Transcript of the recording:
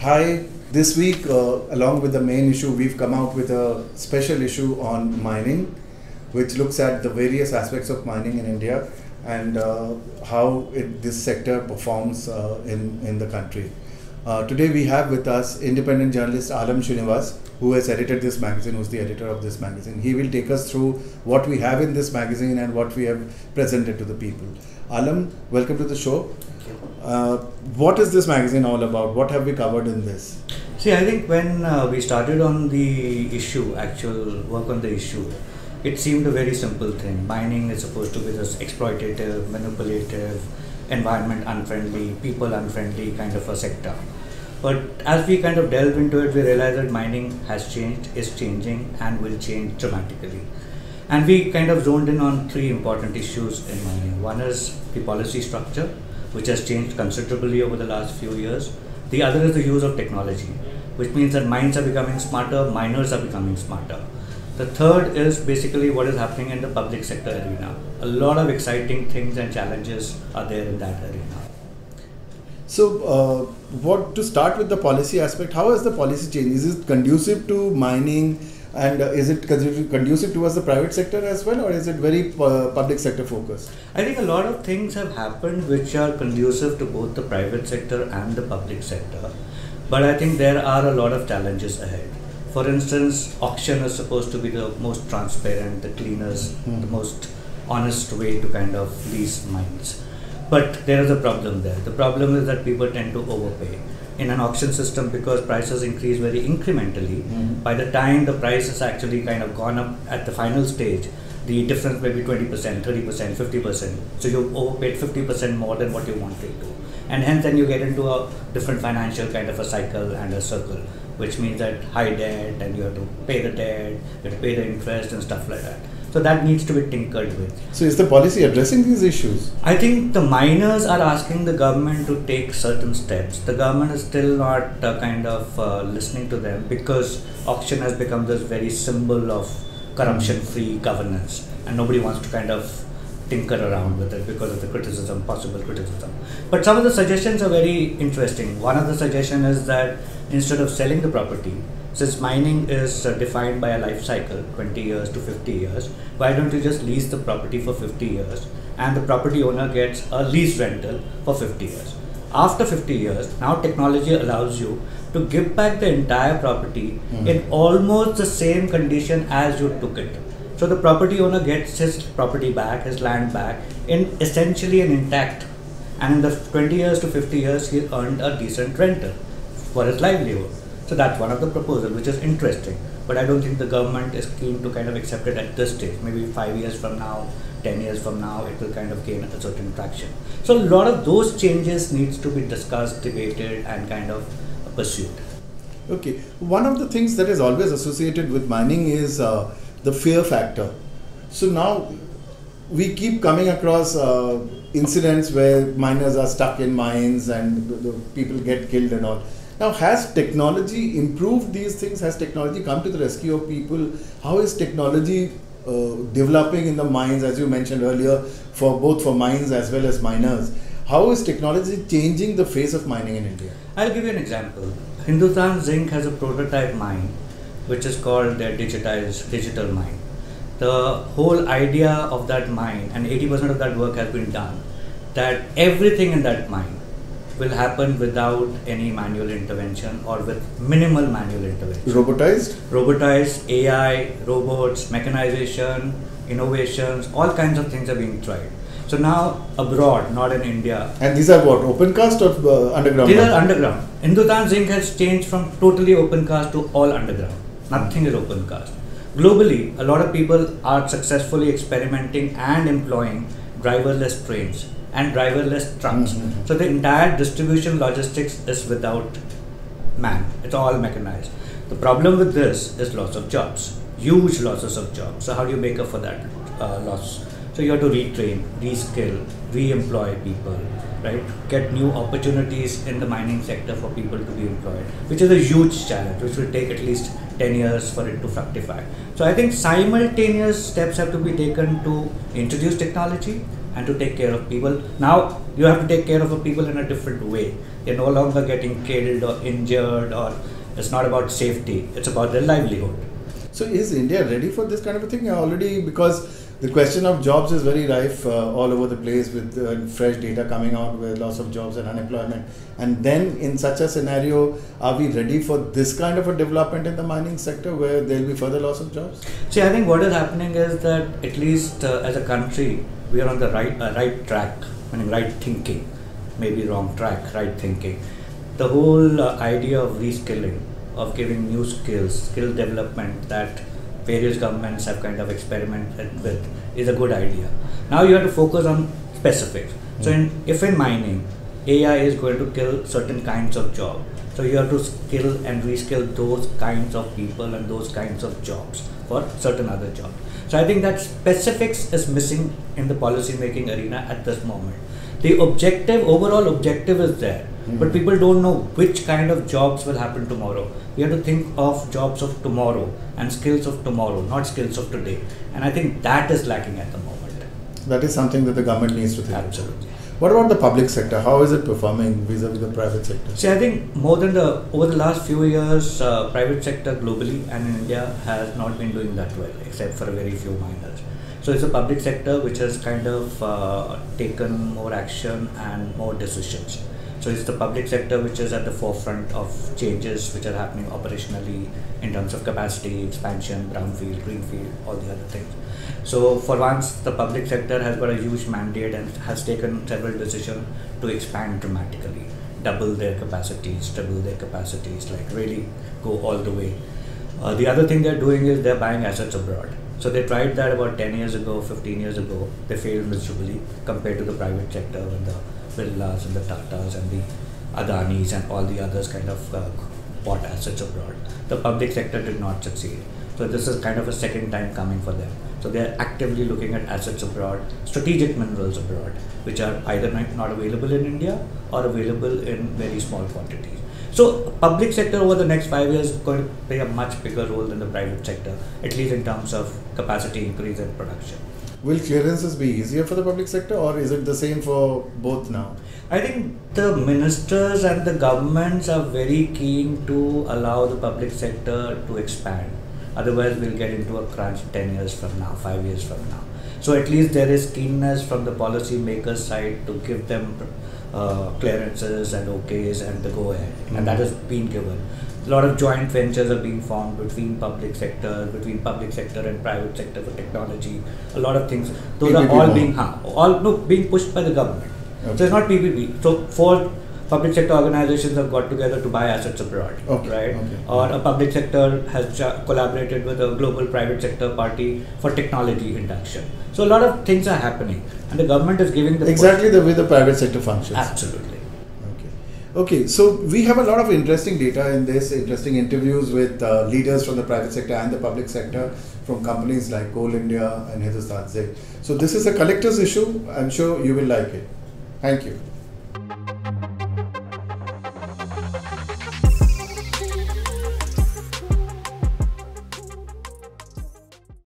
Hi, this week, along with the main issue, we've come out with a special issue on mining, which looks at the various aspects of mining in India and how this sector performs in the country. Today we have with us independent journalist Alam Srinivas, who has edited this magazine, who's the editor of this magazine. He will take us through what we have in this magazine and what we have presented to the people. Alam, welcome to the show. What is this magazine all about? What have we covered in this? See, I think when we started on the issue, actual work on the issue, it seemed a very simple thing. Mining is supposed to be this exploitative, manipulative, environment unfriendly, people unfriendly kind of a sector. But as we kind of delved into it, we realized that mining has changed, is changing, and will change dramatically. And we kind of zoned in on three important issues in mining. One is the policy structure, which has changed considerably over the last few years. The other is the use of technology, which means that mines are becoming smarter, miners are becoming smarter. The third is basically what is happening in the public sector arena. A lot of exciting things and challenges are there in that arena. So, to start with the policy aspect, how has the policy changed? Is it conducive to mining, and is it conducive towards the private sector as well, or is it very public sector focused? I think a lot of things have happened which are conducive to both the private sector and the public sector. But I think there are a lot of challenges ahead. For instance, auction is supposed to be the most transparent, the cleanest, the most honest way to kind of lease mines. But there is a problem there. The problem is that people tend to overpay. In an auction system, because prices increase very incrementally, by the time the price has actually kind of gone up at the final stage, the difference may be 20%, 30%, 50%. So you've overpaid 50% more than what you wanted to. And hence then you get into a different financial kind of a cycle and a circle, which means that high debt, and you have to pay the debt, you have to pay the interest and stuff like that. So that needs to be tinkered with. So is the policy addressing these issues? I think the miners are asking the government to take certain steps. The government is still not listening to them, because auction has become this very symbol of corruption-free governance, and nobody wants to kind of tinker around with it because of the criticism, possible criticism. But some of the suggestions are very interesting. One of the suggestions is that instead of selling the property, since mining is defined by a life cycle, 20 years to 50 years, why don't you just lease the property for 50 years and the property owner gets a lease rental for 50 years. After 50 years, now technology allows you to give back the entire property in almost the same condition as you took it. So the property owner gets his property back, his land back, in essentially an intact. And in the 20 years to 50 years, he earned a decent rental for his livelihood. So that's one of the proposals, which is interesting. But I don't think the government is keen to kind of accept it at this stage. Maybe 5 years from now, 10 years from now, it will kind of gain a certain traction. So a lot of those changes needs to be discussed, debated, and kind of pursued. Okay. One of the things that is always associated with mining is the fear factor. So now we keep coming across incidents where miners are stuck in mines and the people get killed and all. Now, has technology improved these things? Has technology come to the rescue of people? How is technology developing in the mines, as you mentioned earlier, for both for mines as well as miners? How is technology changing the face of mining in India? I'll give you an example. Hindustan Zinc has a prototype mine, which is called their digital mine. The whole idea of that mine, and 80% of that work has been done, that everything in that mine will happen without any manual intervention or with minimal manual intervention. Robotized, AI, robots, mechanization, innovations, all kinds of things are being tried. So now abroad, not in India. And these are what, open cast or underground? These are underground. Hindustan Zinc has changed from totally open cast to all underground. Nothing is open cast. Globally, a lot of people are successfully experimenting and employing driverless trains and driverless trucks. So the entire distribution logistics is without man. It's all mechanized. The problem with this is loss of jobs, huge losses of jobs. So how do you make up for that loss? So you have to retrain, reskill, re-employ people, right? Get new opportunities in the mining sector for people to be employed, which is a huge challenge, which will take at least 10 years for it to fructify. So I think simultaneous steps have to be taken to introduce technology, and to take care of people. Now you have to take care of the people in a different way. They're no longer getting killed or injured, or it's not about safety, it's about their livelihood. So is India ready for this kind of a thing already? Because the question of jobs is very rife all over the place, with fresh data coming out with loss of jobs and unemployment. And then in such a scenario, are we ready for this kind of a development in the mining sector where there will be further loss of jobs? See, I think what is happening is that at least as a country, we are on the right track, meaning right thinking, maybe wrong track, right thinking. The whole idea of reskilling, of giving new skills, skill development that various governments have kind of experimented with is a good idea. Now you have to focus on specifics. So if in mining, AI is going to kill certain kinds of jobs, so you have to skill and reskill those kinds of people and those kinds of jobs for certain other jobs. So I think that specifics is missing in the policy making arena at this moment. The overall objective is there, but people don't know which kind of jobs will happen tomorrow. We have to think of jobs of tomorrow and skills of tomorrow, not skills of today. And I think that is lacking at the moment. That is something that the government needs to think. Absolutely. What about the public sector? How is it performing vis-a-vis the private sector? See, I think over the last few years, private sector globally and in India has not been doing that well, except for a very few minors. So it's the public sector which has kind of taken more action and more decisions. So it's the public sector which is at the forefront of changes which are happening operationally in terms of capacity, expansion, brownfield, greenfield, all the other things. So for once, the public sector has got a huge mandate and has taken several decisions to expand dramatically, double their capacities, like really go all the way. The other thing they're doing is they're buying assets abroad. So they tried that about 10 years ago, 15 years ago. They failed miserably compared to the private sector when the Birlas and the Tatas and the Adanis and all the others kind of bought assets abroad. The public sector did not succeed. So this is kind of a second time coming for them. So they are actively looking at assets abroad, strategic minerals abroad, which are either not available in India or available in very small quantities. So public sector over the next 5 years is going to play a much bigger role than the private sector, at least in terms of capacity increase and production. Will clearances be easier for the public sector, or is it the same for both now? I think the ministers and the governments are very keen to allow the public sector to expand. Otherwise, we'll get into a crunch 10 years from now, 5 years from now. So at least there is keenness from the policy makers' side to give them clearances and okays and the go ahead, and that has been given. A lot of joint ventures are being formed between public sector and private sector for technology. A lot of things, those PPP are all being pushed by the government. Okay. So it's not PPP. So 4 public sector organizations have got together to buy assets abroad, right? Okay. Or a public sector has collaborated with a global private sector party for technology induction. So a lot of things are happening, and the government is giving the exactly the way the private sector functions. Absolutely. Okay, so we have a lot of interesting data in this, interesting interviews with leaders from the private sector and the public sector from companies like Coal India and Hindustan Zinc. So this is a collector's issue. I'm sure you will like it. Thank you.